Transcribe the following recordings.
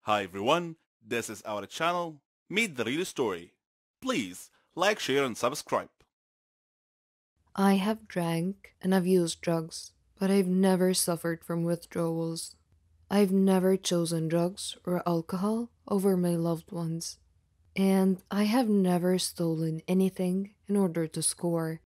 Hi everyone, this is our channel, Meet the Real Story. Please like, share and subscribe. I have drank and I've used drugs, but I've never suffered from withdrawals. I've never chosen drugs or alcohol over my loved ones. And I have never stolen anything in order to score.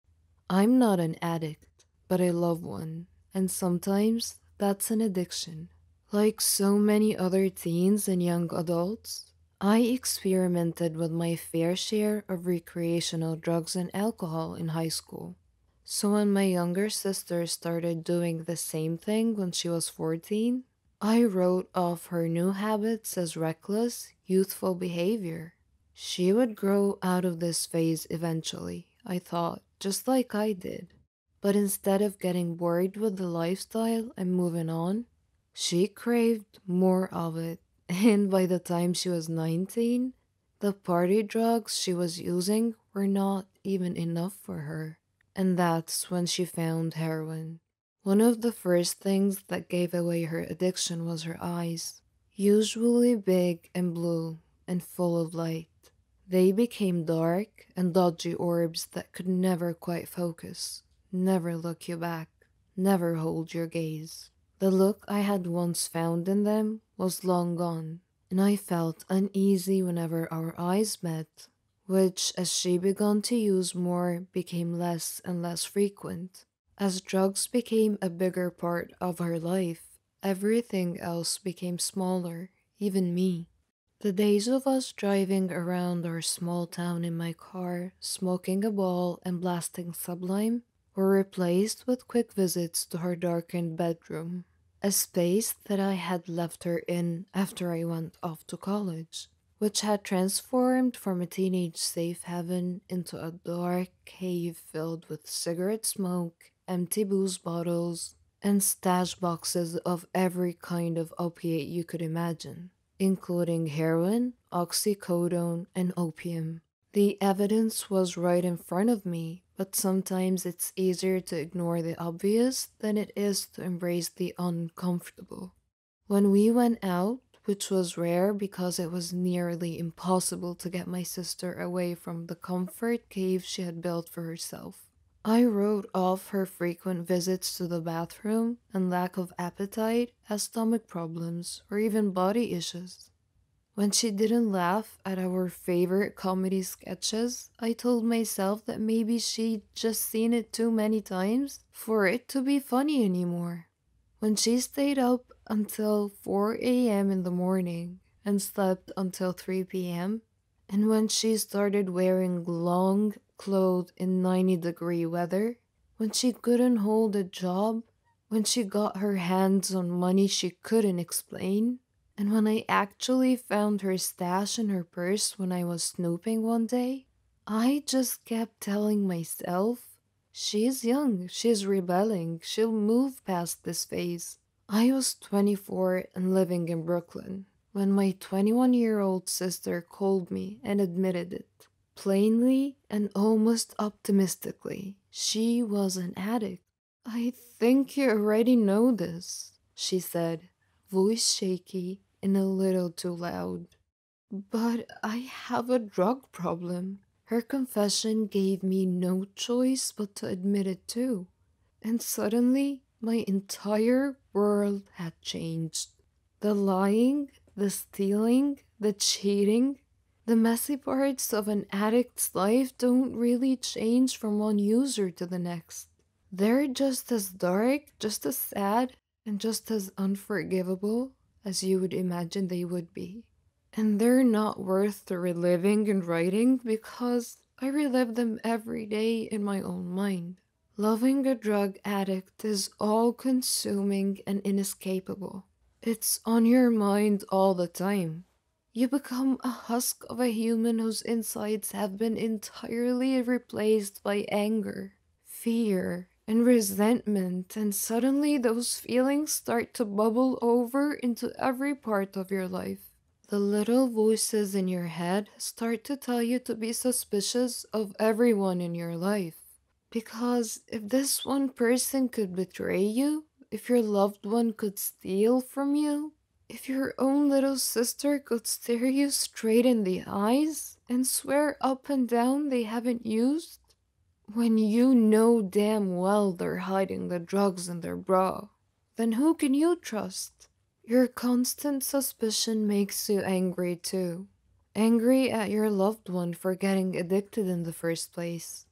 I'm not an addict, but I love one. And sometimes that's an addiction. Like so many other teens and young adults, I experimented with my fair share of recreational drugs and alcohol in high school. So when my younger sister started doing the same thing when she was 14, I wrote off her new habits as reckless, youthful behavior. She would grow out of this phase eventually, I thought, just like I did. But instead of getting bored with the lifestyle and moving on, she craved more of it. And by the time she was 19, the party drugs she was using were not even enough for her. And that's when she found heroin. One of the first things that gave away her addiction was her eyes, usually big and blue and full of light. They became dark and dodgy orbs that could never quite focus, never look you back, never hold your gaze. The look I had once found in them was long gone, and I felt uneasy whenever our eyes met, which, as she began to use more, became less and less frequent. As drugs became a bigger part of her life, everything else became smaller, even me. The days of us driving around our small town in my car, smoking a ball and blasting Sublime, were replaced with quick visits to her darkened bedroom, a space that I had left her in after I went off to college, which had transformed from a teenage safe haven into a dark cave filled with cigarette smoke, empty booze bottles, and stash boxes of every kind of opiate you could imagine, including heroin, oxycodone, and opium. The evidence was right in front of me, but sometimes it's easier to ignore the obvious than it is to embrace the uncomfortable. When we went out, which was rare because it was nearly impossible to get my sister away from the comfort cave she had built for herself, I wrote off her frequent visits to the bathroom and lack of appetite as stomach problems or even body issues. When she didn't laugh at our favorite comedy sketches, I told myself that maybe she'd just seen it too many times for it to be funny anymore. When she stayed up until 4 a.m. in the morning and slept until 3 p.m., and when she started wearing long clothes in 90-degree weather, when she couldn't hold a job, when she got her hands on money she couldn't explain, and when I actually found her stash in her purse when I was snooping one day, I just kept telling myself, she's young, she's rebelling, she'll move past this phase. I was 24 and living in Brooklyn when my 21-year-old sister called me and admitted it. Plainly and almost optimistically, she was an addict. I think you already know this, she said, voice shaky and a little too loud. But I have a drug problem. Her confession gave me no choice but to admit it too. And suddenly, my entire world had changed. The lying, the stealing, the cheating, the messy parts of an addict's life don't really change from one user to the next. They're just as dark, just as sad, and just as unforgivable as you would imagine they would be. And they're not worth the reliving and writing because I relive them every day in my own mind. Loving a drug addict is all consuming and inescapable. It's on your mind all the time. You become a husk of a human whose insides have been entirely replaced by anger, fear, and resentment, and suddenly those feelings start to bubble over into every part of your life. The little voices in your head start to tell you to be suspicious of everyone in your life. Because if this one person could betray you, if your loved one could steal from you, If your own little sister could stare you straight in the eyes and swear up and down they haven't used, when you know damn well they're hiding the drugs in their bra, then who can you trust? Your constant suspicion makes you angry too. Angry at your loved one for getting addicted in the first place.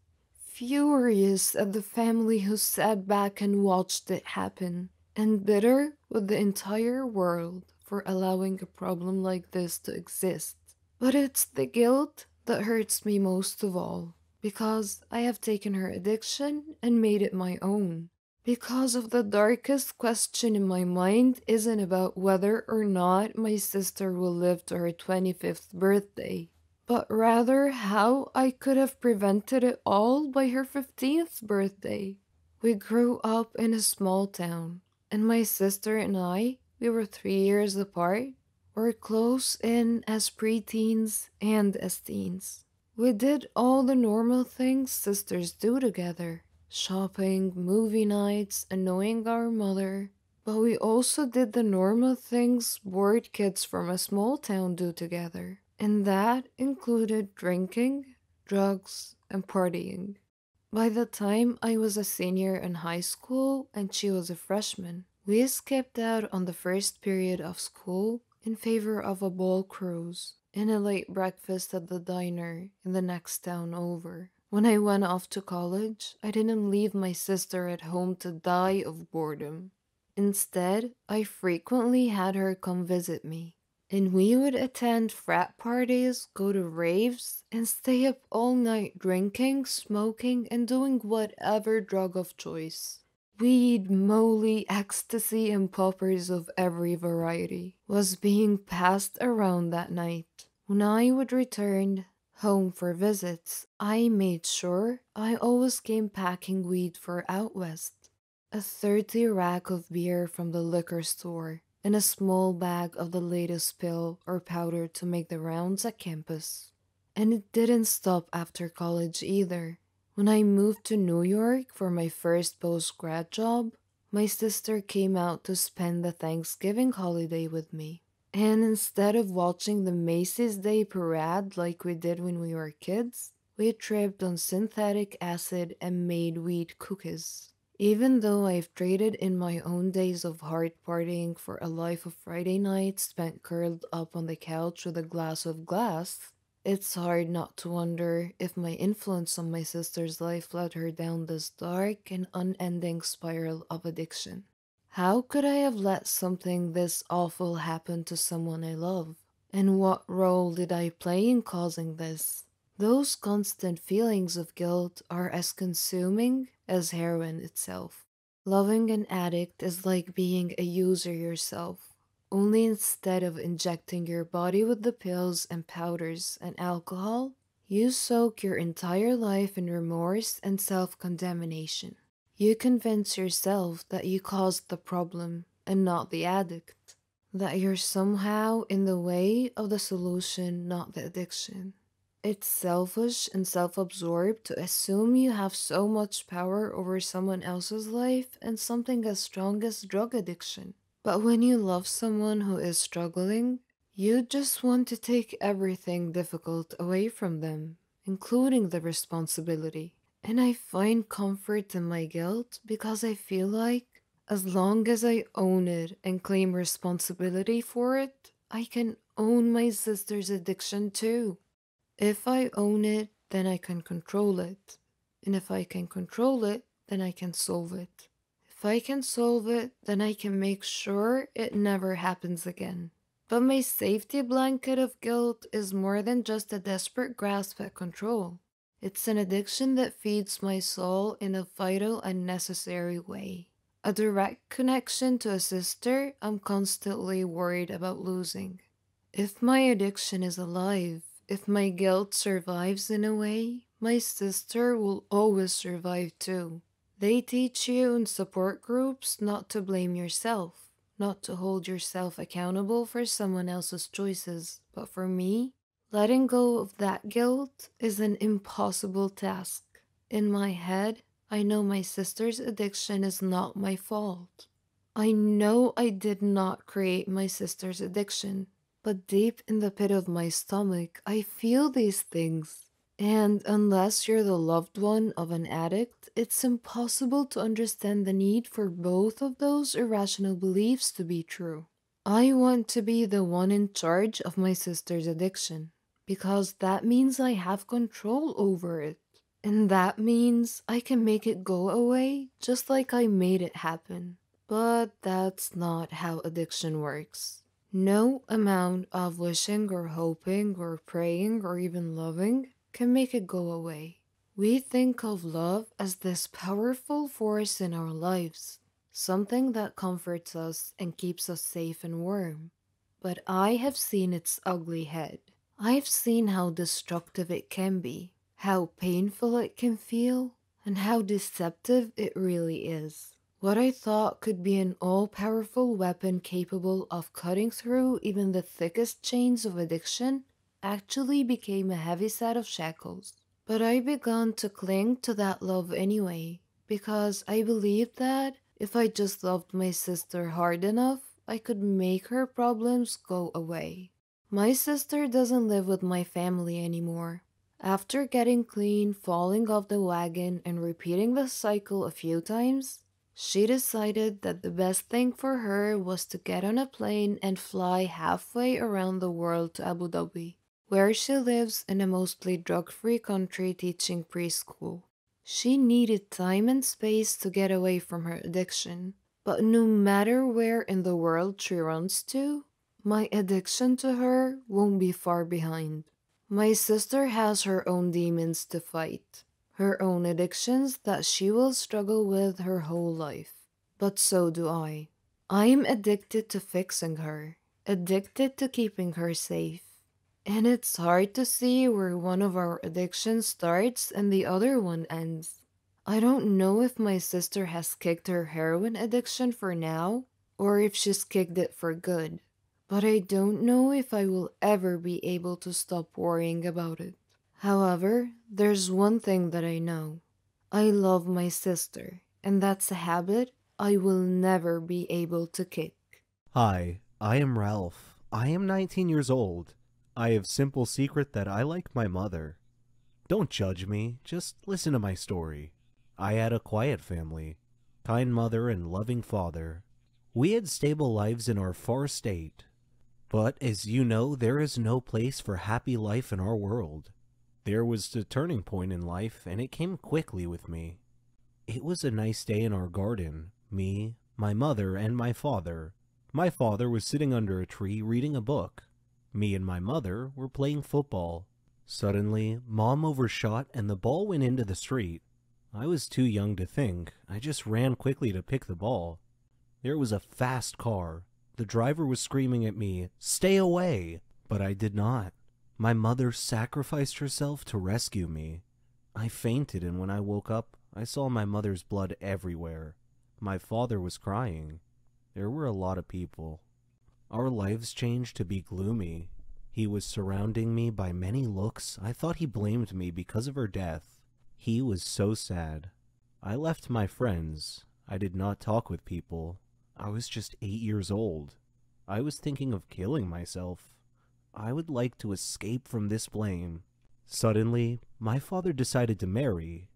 Furious at the family who sat back and watched it happen. And bitter with the entire world for allowing a problem like this to exist. But it's the guilt that hurts me most of all. Because I have taken her addiction and made it my own. Because of the darkest question in my mind isn't about whether or not my sister will live to her 25th birthday, but rather how I could have prevented it all by her 15th birthday. We grew up in a small town, and my sister and I, we were 3 years apart, were close in as preteens and as teens. We did all the normal things sisters do together shopping, movie nights, annoying our mother. But we also did the normal things bored kids from a small town do together. And that included drinking, drugs, and partying. By the time I was a senior in high school and she was a freshman, we skipped out on the first period of school in favor of a ball cruise and a late breakfast at the diner in the next town over. When I went off to college, I didn't leave my sister at home to die of boredom. Instead, I frequently had her come visit me. And we would attend frat parties, go to raves, and stay up all night drinking, smoking, and doing whatever drug of choice. Weed, molly, ecstasy, and poppers of every variety was being passed around that night. When I would return home for visits, I made sure I always came packing weed for out west. A 30 rack of beer from the liquor store, and a small bag of the latest pill or powder to make the rounds at campus. And it didn't stop after college either. When I moved to New York for my first post-grad job, my sister came out to spend the Thanksgiving holiday with me. And instead of watching the Macy's Day Parade like we did when we were kids, we tripped on synthetic acid and made weed cookies. Even though I've traded in my own days of hard partying for a life of Friday nights spent curled up on the couch with a glass of glass, it's hard not to wonder if my influence on my sister's life led her down this dark and unending spiral of addiction. How could I have let something this awful happen to someone I love? And what role did I play in causing this? Those constant feelings of guilt are as consuming as heroin itself. Loving an addict is like being a user yourself, only instead of injecting your body with the pills and powders and alcohol, you soak your entire life in remorse and self condemnation. You convince yourself that you caused the problem and not the addict, that you're somehow in the way of the solution, not the addiction. It's selfish and self absorbed to assume you have so much power over someone else's life and something as strong as drug addiction. But when you love someone who is struggling, you just want to take everything difficult away from them, including the responsibility. And I find comfort in my guilt because I feel like as long as I own it and claim responsibility for it, I can own my sister's addiction too. If I own it, then I can control it. And if I can control it, then I can solve it. If I can solve it, then I can make sure it never happens again. But my safety blanket of guilt is more than just a desperate grasp at control. It's an addiction that feeds my soul in a vital and necessary way. A direct connection to a sister I'm constantly worried about losing. If my addiction is alive, if my guilt survives in a way, my sister will always survive too. They teach you in support groups not to blame yourself, not to hold yourself accountable for someone else's choices. But for me, letting go of that guilt is an impossible task. In my head, I know my sister's addiction is not my fault. I know I did not create my sister's addiction, but deep in the pit of my stomach, I feel these things. And unless you're the loved one of an addict, it's impossible to understand the need for both of those irrational beliefs to be true. I want to be the one in charge of my sister's addiction, because that means I have control over it. And that means I can make it go away just like I made it happen. But that's not how addiction works. No amount of wishing or hoping or praying or even loving can make it go away. We think of love as this powerful force in our lives, something that comforts us and keeps us safe and warm. But I have seen its ugly head. I've seen how destructive it can be, how painful it can feel, and how deceptive it really is. What I thought could be an all powerful weapon capable of cutting through even the thickest chains of addiction actually became a heavy set of shackles. But I began to cling to that love anyway, because I believed that if I just loved my sister hard enough, I could make her problems go away. My sister doesn't live with my family anymore. After getting clean, falling off the wagon, and repeating the cycle a few times, she decided that the best thing for her was to get on a plane and fly halfway around the world to Abu Dhabi, where she lives in a mostly drug-free country teaching preschool. She needed time and space to get away from her addiction, but no matter where in the world she runs to, my addiction to her won't be far behind. My sister has her own demons to fight, her own addictions that she will struggle with her whole life. But so do I. I'm addicted to fixing her, addicted to keeping her safe. And it's hard to see where one of our addictions starts and the other one ends. I don't know if my sister has kicked her heroin addiction for now, or if she's kicked it for good. But I don't know if I will ever be able to stop worrying about it. However, there's one thing that I know. I love my sister, and that's a habit I will never be able to kick. Hi, I am Ralph. I am 19 years old. I have simple secret that I like my mother. Don't judge me, just listen to my story. I had a quiet family, kind mother and loving father. We had stable lives in our far state. But as you know, there is no place for happy life in our world. There was a turning point in life, and it came quickly with me. It was a nice day in our garden. Me, my mother, and my father. My father was sitting under a tree reading a book. Me and my mother were playing football. Suddenly, Mom overshot and the ball went into the street. I was too young to think. I just ran quickly to pick the ball. There was a fast car. The driver was screaming at me, "Stay away!" But I did not. My mother sacrificed herself to rescue me. I fainted, and when I woke up, I saw my mother's blood everywhere. My father was crying. There were a lot of people. Our lives changed to be gloomy. He was surrounding me by many looks. I thought he blamed me because of her death. He was so sad. I left my friends. I did not talk with people. I was just 8 years old. I was thinking of killing myself. I would like to escape from this blame. Suddenly, my father decided to marry.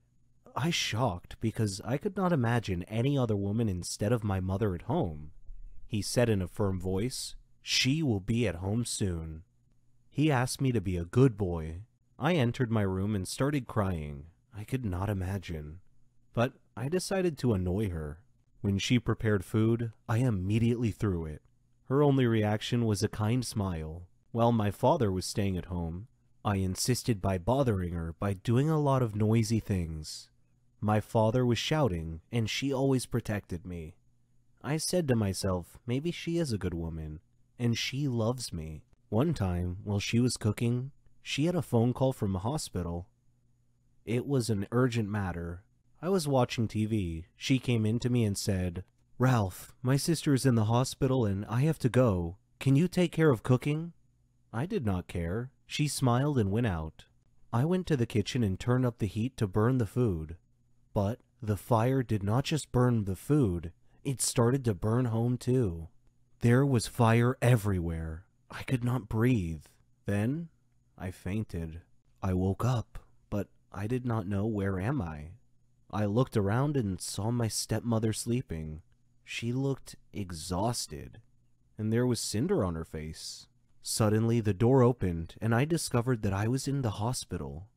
I shocked because I could not imagine any other woman instead of my mother at home. He said in a firm voice, "She will be at home soon." He asked me to be a good boy. I entered my room and started crying. I could not imagine. But I decided to annoy her. When she prepared food, I immediately threw it. Her only reaction was a kind smile. While my father was staying at home, I insisted by bothering her by doing a lot of noisy things. My father was shouting, and she always protected me. I said to myself, maybe she is a good woman, and she loves me. One time, while she was cooking, she had a phone call from a hospital. It was an urgent matter. I was watching TV. She came in to me and said, "Ralph, my sister is in the hospital and I have to go. Can you take care of cooking?" I did not care. She smiled and went out. I went to the kitchen and turned up the heat to burn the food. But the fire did not just burn the food, It started to burn home too. There was fire everywhere. I could not breathe. Then I fainted. I woke up, but I did not know where am I. I looked around and saw my stepmother sleeping. She looked exhausted, and there was cinder on her face. Suddenly the door opened, and I discovered that I was in the hospital.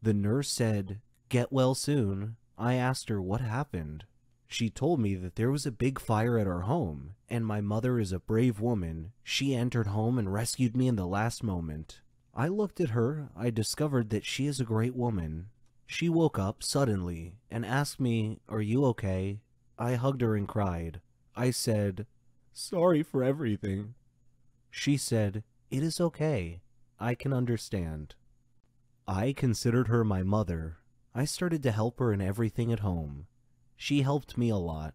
The nurse said, "Get well soon." I asked her what happened. She told me that there was a big fire at our home, and my mother is a brave woman. She entered home and rescued me in the last moment. I looked at her. I discovered that she is a great woman. She woke up suddenly and asked me, "Are you okay?" I hugged her and cried. I said, "Sorry for everything." She said, "It is okay. I can understand." I considered her my mother. I started to help her in everything at home. She helped me a lot.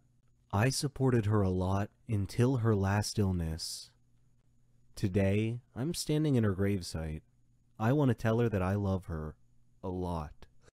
I supported her a lot until her last illness. Today, I'm standing in her gravesite. I want to tell her that I love her a lot.